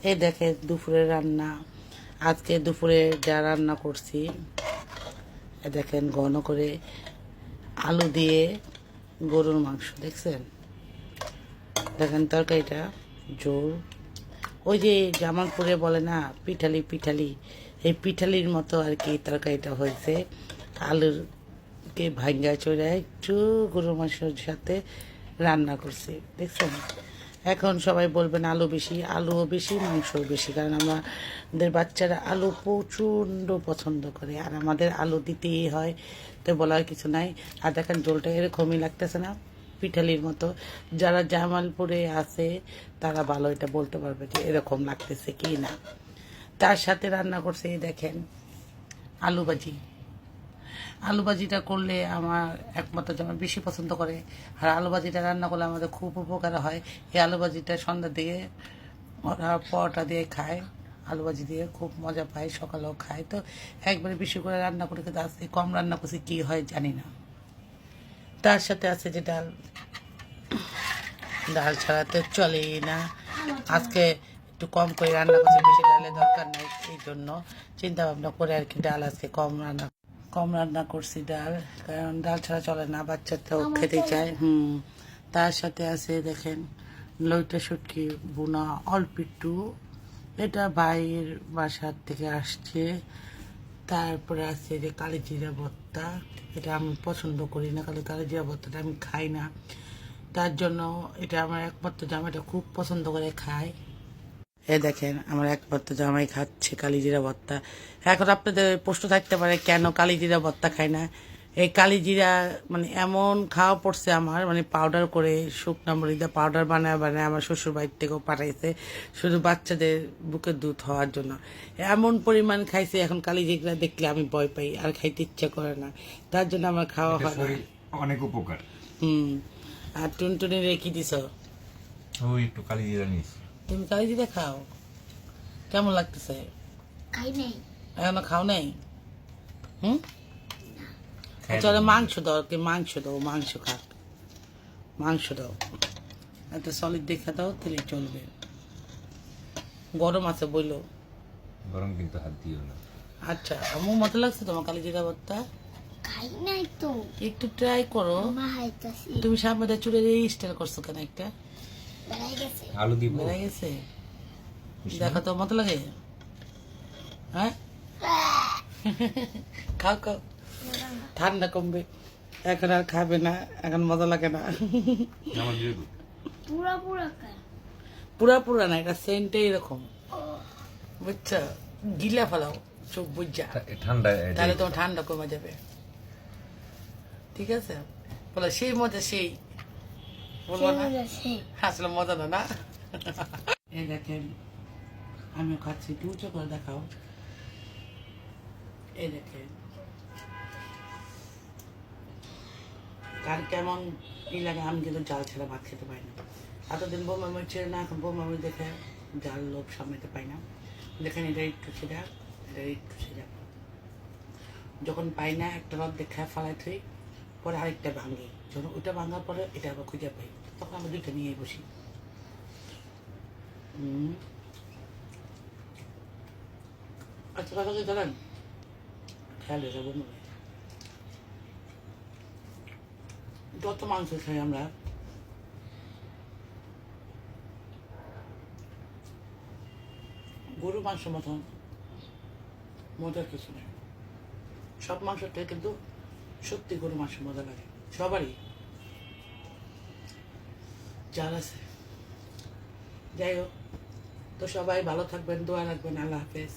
এই দেখে দুপুরে রান্না। আজকে দুপুরে যা রান্না করছি দেখেন, ঘন করে আলু দিয়ে গরুর মাংস দেখছেন। দেখেন তরকারিটা ঝোল, ওই যে জামালপুরে বলে না পিঠালি পিঠালি, এই পিঠালির মতো আর কি তরকারিটা হয়েছে। আলুরকে ভাঙ্গা চড়ে একটু গরুর মাংসের সাথে রান্না করছি দেখছেন। এখন সবাই বলবেন আলু বেশি, আলুও বেশি মাংসও বেশি, কারণ আমাদের বাচ্চারা আলু প্রচণ্ড পছন্দ করে, আর আমাদের আলু দিতেই হয়, তো বলার কিছু নাই। আর দেখেন ঝোলটা এরকমই লাগতেছে না, পিঠালির মতো। যারা জামালপুরে আছে তারা ভালো এটা বলতে পারবে যে এরকম লাগতেছে কি না। তার সাথে রান্না করছে দেখেন আলু ভাজি। আলু ভাজিটা করলে আমার একমাত্র যেমন বেশি পছন্দ করে, আর আলু ভাজিটা রান্না করলে আমাদের খুব উপকার হয়। এই আলু ভাজিটা সন্ধ্যার দিকে ওরা পরোটা দিয়ে খায়, আলু ভাজি দিয়ে খুব মজা পায়, সকালেও খায়। তো একবারে বেশি করে রান্না করে, কিন্তু আজকে কম রান্না করছি, কী হয় জানি না। তার সাথে আছে যে ডাল, ডাল ছাড়া তো চলেই না। আজকে একটু কম করে রান্না করছি, বেশি ডালের দরকার নাই, এই জন্য চিন্তা ভাবনা করে আর কি ডাল আজকে কম রান্না করছি ডাল, কারণ ডাল ছাড়া চলে না, বাচ্চাটাও খেতে চায়। তার সাথে আছে দেখেন লইটা শুটকি বোনা অল্প একটু, এটা ভাইয়ের বাসার থেকে আসছে। তারপরে আছে যে কালিজিরা ভর্তা, এটা আমি পছন্দ করি না, কালিজিরা ভর্তাটা আমি খাই না, তার জন্য এটা আমার একমাত্র জামাইটা খুব পছন্দ করে খায়। এ দেখেন আমার একমাত্র জামাই খাচ্ছে কালিজিরা ভর্তা। এখন আপনাদের প্রশ্ন থাকতে পারে কেন কালিজিরা ভর্তা খায় না। এই কালিজিরা মানে এমন খাওয়া পড়ছে আমার, মানে পাউডার করে শুকনা মরিচা পাউডার বানায় বানায় আমার শ্বশুর বাড়ির থেকেও পাঠাইছে, শুধু বাচ্চাদের বুকের দুধ হওয়ার জন্য। এমন পরিমাণ খাইছে, এখন কালিজিরা দেখলে আমি ভয় পাই, আর খাইতে ইচ্ছা করে না, তার জন্য আমার খাওয়া হয় না। অনেক উপকার। আর টুনটুনি রেখে দিছ, ওই একটু কালিজিরা নিস। তুমি কালিজিরা খাও, কেমন লাগতেছে? খাই নাই। এখনো খাও নাই? চলে মাংস দাও, কি মাংস দাও, মাংস খাক, মাংস দাও, একটা সলিড দেখা দাও, তাহলে চলবে। গরম আছে বললো, গরম কিন্তু হাত দিও না। আচ্ছা আমার মতো লাগছে তোমার কালিজিরা ভর্তা? খাই নাই তো। একটু ট্রাই করো। মা হাইতাছি। তুমি সামনে চুলের এই স্টাইল করছো কেন? একটা বেড়াই গেছে। আলু দিব। বেড়ে গেছে, দেখো তো মতো লাগে। হ্যাঁ খাও খাও, ঠান্ডা কমবে, এখন আর খাবে না, এখন মজা লাগে না। আমার দিয়ে দাও। পুরা পুরা খাই। পুরা পুরা না, এটা সেন্টে এরকম, বুঝছো? গিলা ফেলাও চোখ বুঝা, ঠান্ডা তাহলে তোমার ঠান্ডা কমে যাবে, ঠিক আছে? বলো সেই মজা সেই, বলবো না আসলে মজা না, না? এই দেখেন আমিও খাচ্ছি, একটু উঁচু করে দেখাও। এই দেখেন কার কেমন ই লাগে, আমি কিন্তু জাল ছাড়া ভাত খেতে পাই না। এতদিন বৌমা মুড়ি ছিল না, এখন বৌমা মুড়ি দেখে জাল লোভ সামলাতে পাই না। দেখেন এটা একটু ছিঁড়া, এটা একটু ছিঁড়া, যখন পাই না একটা রদ দেখা ফালাই থই, পরে আরেকটা ভাঙি, যখন ওইটা ভাঙার পরে এটা আবার খুঁজে পাই, তখন আমরা দুইটা নিয়েই বসি। আচ্ছা কথা কি জানেন, খেয়াল হয়ে যাবো মনে, যত মাংস খাই আমরা গরু মাংস মতন মজার কিছু নেই। সব মাংসের থেকে কিন্তু সত্যি গরু মাংস মজা লাগে সবারই, যার আছে। যাই হোক, তো সবাই ভালো থাকবেন, দোয়া রাখবেন, আল্লাহ হাফেজ।